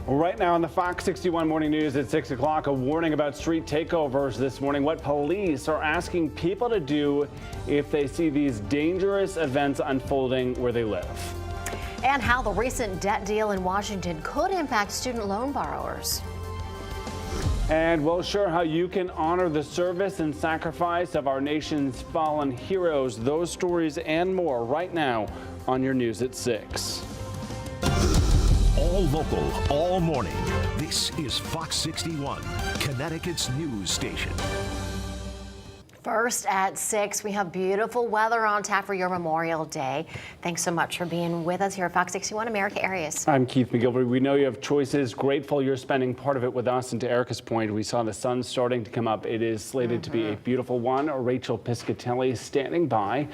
Right now on the Fox 61 Morning News at 6 o'clock, a warning about street takeovers this morning. What police are asking people to do if they see these dangerous events unfolding where they live. And how the recent debt deal in Washington could impact student loan borrowers. And we'll share how you can honor the service and sacrifice of our nation's fallen heroes. Those stories and more right now on your news at 6. All local, all morning. This is Fox 61, Connecticut's news station. First at 6, we have beautiful weather on tap for your Memorial Day. Thanks so much for being with us here at Fox 61 America Areas. I'm Keith McGilvery. We know you have choices. Grateful you're spending part of it with us. And to Erica's point, we saw the sun starting to come up. It is slated to be a beautiful one. Rachel Piscatelli standing by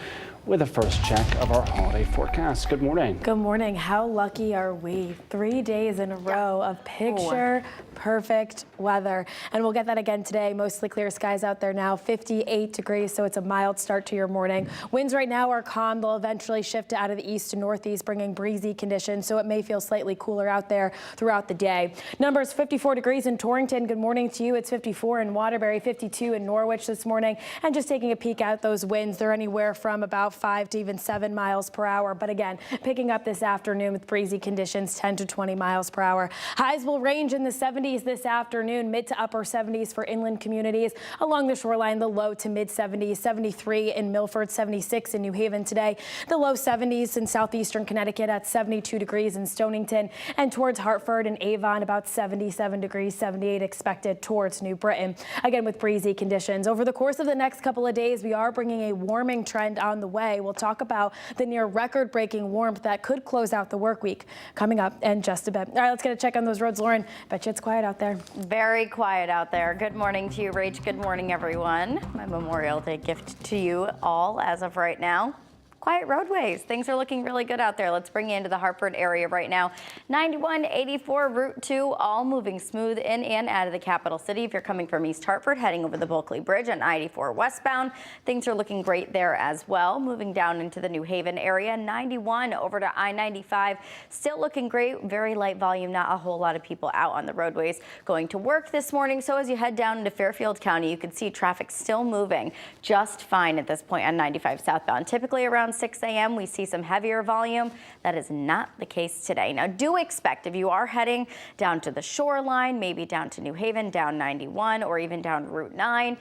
with a first check of our holiday forecast. Good morning. Good morning. How lucky are we? 3 days in a row of picture perfect weather. And we'll get that again today. Mostly clear skies out there now, 58 degrees. So it's a mild start to your morning. Winds right now are calm. They'll eventually shift out of the east to northeast, bringing breezy conditions. So it may feel slightly cooler out there throughout the day. Numbers 54 degrees in Torrington. Good morning to you. It's 54 in Waterbury, 52 in Norwich this morning. And just taking a peek out those winds, they're anywhere from about 5 to even 7 miles per hour. But again, picking up this afternoon with breezy conditions, 10 to 20 miles per hour. Highs will range in the 70s this afternoon, mid to upper 70s for inland communities. Along the shoreline, the low to mid 70s, 73 in Milford, 76 in New Haven today. The low 70s in southeastern Connecticut at 72 degrees in Stonington, and towards Hartford and Avon about 77 degrees, 78 expected towards New Britain. Again, with breezy conditions. Over the course of the next couple of days, we are bringing a warming trend on the way. We'll talk about the near record-breaking warmth that could close out the work week coming up in just a bit. All right, let's get a check on those roads. Lauren, bet you it's quiet out there. Very quiet out there. Good morning to you, Rach. Good morning, everyone. My Memorial Day gift to you all as of right now. Quiet roadways. Things are looking really good out there. Let's bring you into the Hartford area right now. 91, 84, Route 2, all moving smooth in and out of the capital city. If you're coming from East Hartford, heading over the Bulkley Bridge on I-84 westbound, things are looking great there as well. Moving down into the New Haven area, 91 over to I-95, still looking great. Very light volume, not a whole lot of people out on the roadways going to work this morning. So as you head down into Fairfield County, you can see traffic still moving just fine at this point on 95 southbound. Typically around 6 a.m. we see some heavier volume. That is not the case today. Now do expect, if you are heading down to the shoreline, maybe down to New Haven, down 91 or even down Route 9,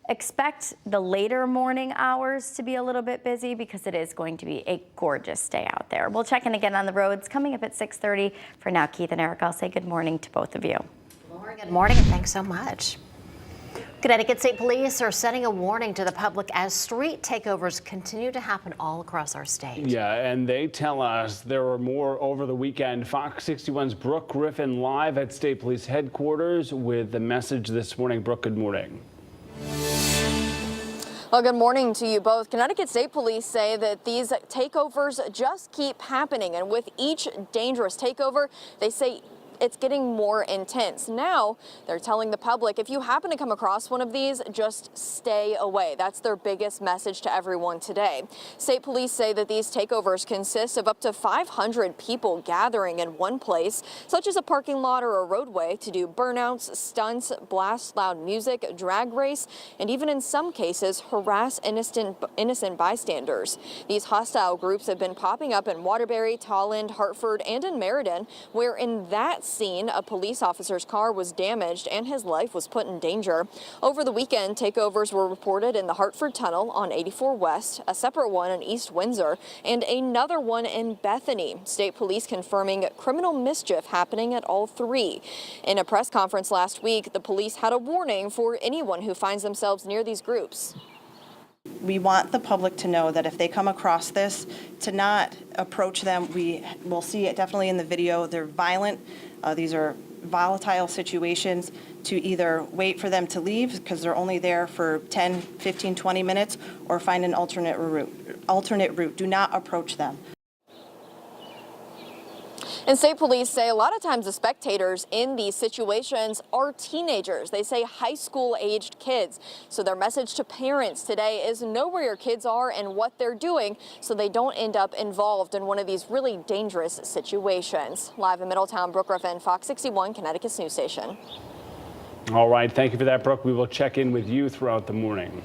expect the later morning hours to be a little bit busy because it is going to be a gorgeous day out there. We'll check in again on the roads coming up at 6:30. For now, Keith and Eric, I'll say good morning to both of you. Lauren, good morning and thanks so much. Connecticut State Police are sending a warning to the public as street takeovers continue to happen all across our state. Yeah, and they tell us there were more over the weekend. Fox 61's Brooke Griffin live at State Police headquarters with the message this morning. Brooke, good morning. Well, good morning to you both. Connecticut State Police say that these takeovers just keep happening, and with each dangerous takeover, they say it's getting more intense. Now they're telling the public, if you happen to come across one of these, just stay away. That's their biggest message to everyone today. State police say that these takeovers consist of up to 500 people gathering in one place, such as a parking lot or a roadway, to do burnouts, stunts, blast loud music, drag race, and even in some cases harass innocent bystanders. These hostile groups have been popping up in Waterbury, Tolland, Hartford, and in Meriden, where in that scene, a police officer's car was damaged and his life was put in danger. Over the weekend, takeovers were reported in the Hartford Tunnel on 84 West, a separate one in East Windsor, and another one in Bethany. State police confirming criminal mischief happening at all three. In a press conference last week, the police had a warning for anyone who finds themselves near these groups. We want the public to know that if they come across this, to not approach them. We will see it definitely in the video. They're violent. These are volatile situations. To either wait for them to leave because they're only there for 10, 15, 20 minutes, or find an alternate route. Do not approach them. And state police say a lot of times the spectators in these situations are teenagers. They say high school aged kids. So their message to parents today is know where your kids are and what they're doing so they don't end up involved in one of these really dangerous situations. Live in Middletown, Brooke Ruffin, Fox 61, Connecticut's news station. All right, thank you for that, Brooke. We will check in with you throughout the morning.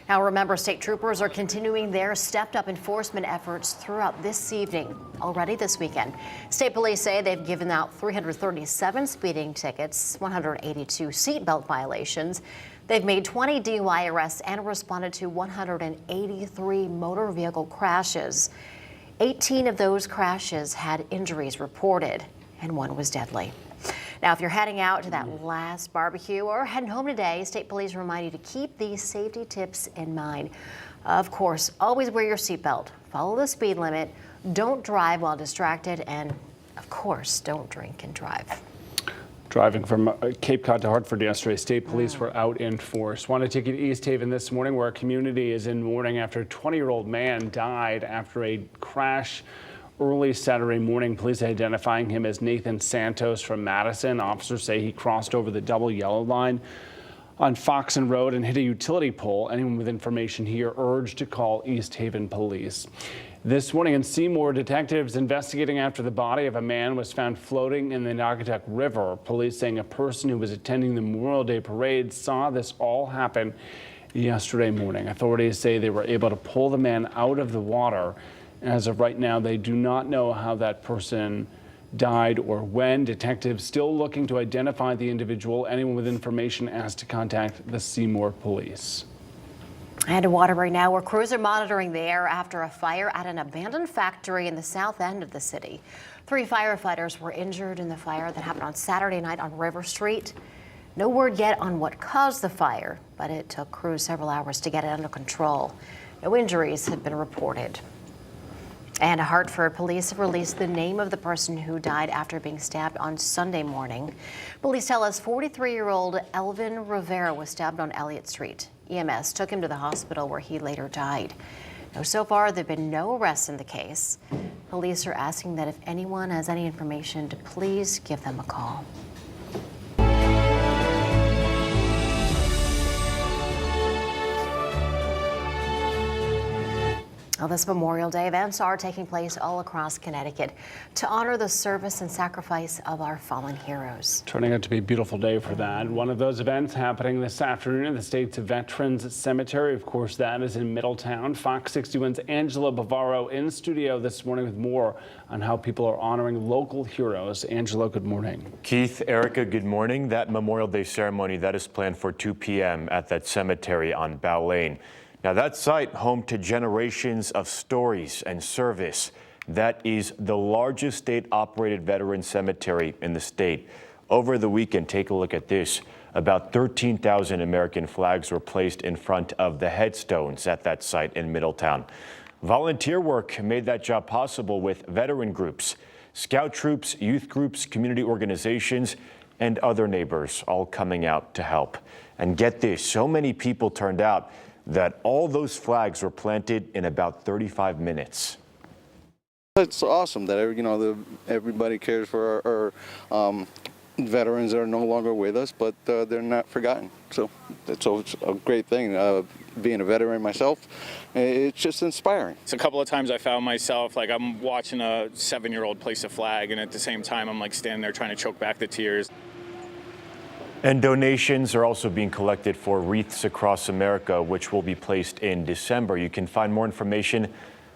Now remember, state troopers are continuing their stepped-up enforcement efforts throughout this evening. Already this weekend, state police say they've given out 337 speeding tickets, 182 seatbelt violations. They've made 20 DUI arrests and responded to 183 motor vehicle crashes. 18 of those crashes had injuries reported, and one was deadly. Now, if you're heading out to that last barbecue or heading home today, state police remind you to keep these safety tips in mind. Of course, always wear your seatbelt, follow the speed limit, don't drive while distracted, and of course, don't drink and drive. Driving from Cape Cod to Hartford yesterday, state police were out in force. Want to take you to East Haven this morning, where a community is in mourning after a 20-year-old man died after a crash early Saturday morning. Police identifying him as Nathan Santos from Madison. Officers say he crossed over the double yellow line on Foxen Road and hit a utility pole. Anyone with information here urged to call East Haven police. This morning in Seymour, detectives investigating after the body of a man was found floating in the Naugatuck River. Police saying a person who was attending the Memorial Day parade saw this all happen yesterday morning. Authorities say they were able to pull the man out of the water. As of right now, they do not know how that person died or when. Detectives still looking to identify the individual. Anyone with information asked to contact the Seymour police. And to Waterbury now, where crews are monitoring the air after a fire at an abandoned factory in the south end of the city. 3 firefighters were injured in the fire that happened on Saturday night on River Street. No word yet on what caused the fire, but it took crews several hours to get it under control. No injuries have been reported. And Hartford police have released the name of the person who died after being stabbed on Sunday morning. Police tell us 43-year-old Elvin Rivera was stabbed on Elliott Street. EMS took him to the hospital where he later died. Now, so far, there have been no arrests in the case. Police are asking that if anyone has any information, to please give them a call. Well, this Memorial Day, events are taking place all across Connecticut to honor the service and sacrifice of our fallen heroes. Turning out to be a beautiful day for that. One of those events happening this afternoon in the state's Veterans Cemetery. Of course, that is in Middletown. Fox 61's Angela Bavaro in studio this morning with more on how people are honoring local heroes. Angela, good morning. Keith, Erica, good morning. That Memorial Day ceremony, that is planned for 2 p.m. at that cemetery on Bow Lane. Now, that site, home to generations of stories and service, that is the largest state-operated veteran cemetery in the state. Over the weekend, take a look at this. About 13,000 American flags were placed in front of the headstones at that site in Middletown. Volunteer work made that job possible with veteran groups, scout troops, youth groups, community organizations, and other neighbors all coming out to help. And get this, so many people turned out that all those flags were planted in about 35 minutes. It's awesome that everybody cares for our veterans that are no longer with us, but they're not forgotten. So it's a great thing. Being a veteran myself, it's just inspiring. It's a couple of times I found myself like I'm watching a 7-year-old place a flag, and at the same time I'm like standing there trying to choke back the tears. And donations are also being collected for Wreaths Across America, which will be placed in December. You can find more information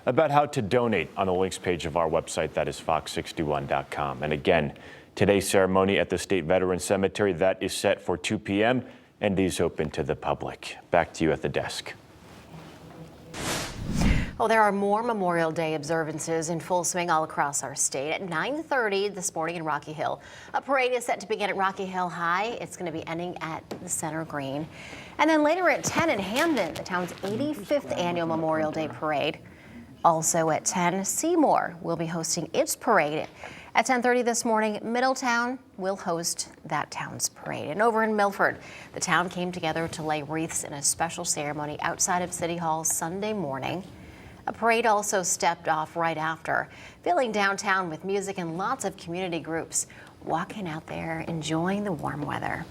about how to donate on the links page of our website, that is fox61.com. And again, today's ceremony at the State Veterans Cemetery, that is set for 2 p.m. and is open to the public. Back to you at the desk. Well, there are more Memorial Day observances in full swing all across our state. At 9:30 this morning in Rocky Hill, a parade is set to begin at Rocky Hill High. It's going to be ending at the Center Green. And then later at 10 in Hamden, the town's 85th annual Memorial Day parade. Also at 10, Seymour will be hosting its parade. At 10:30 this morning, Middletown will host that town's parade. And over in Milford, the town came together to lay wreaths in a special ceremony outside of City Hall Sunday morning. A parade also stepped off right after, filling downtown with music and lots of community groups walking out there enjoying the warm weather.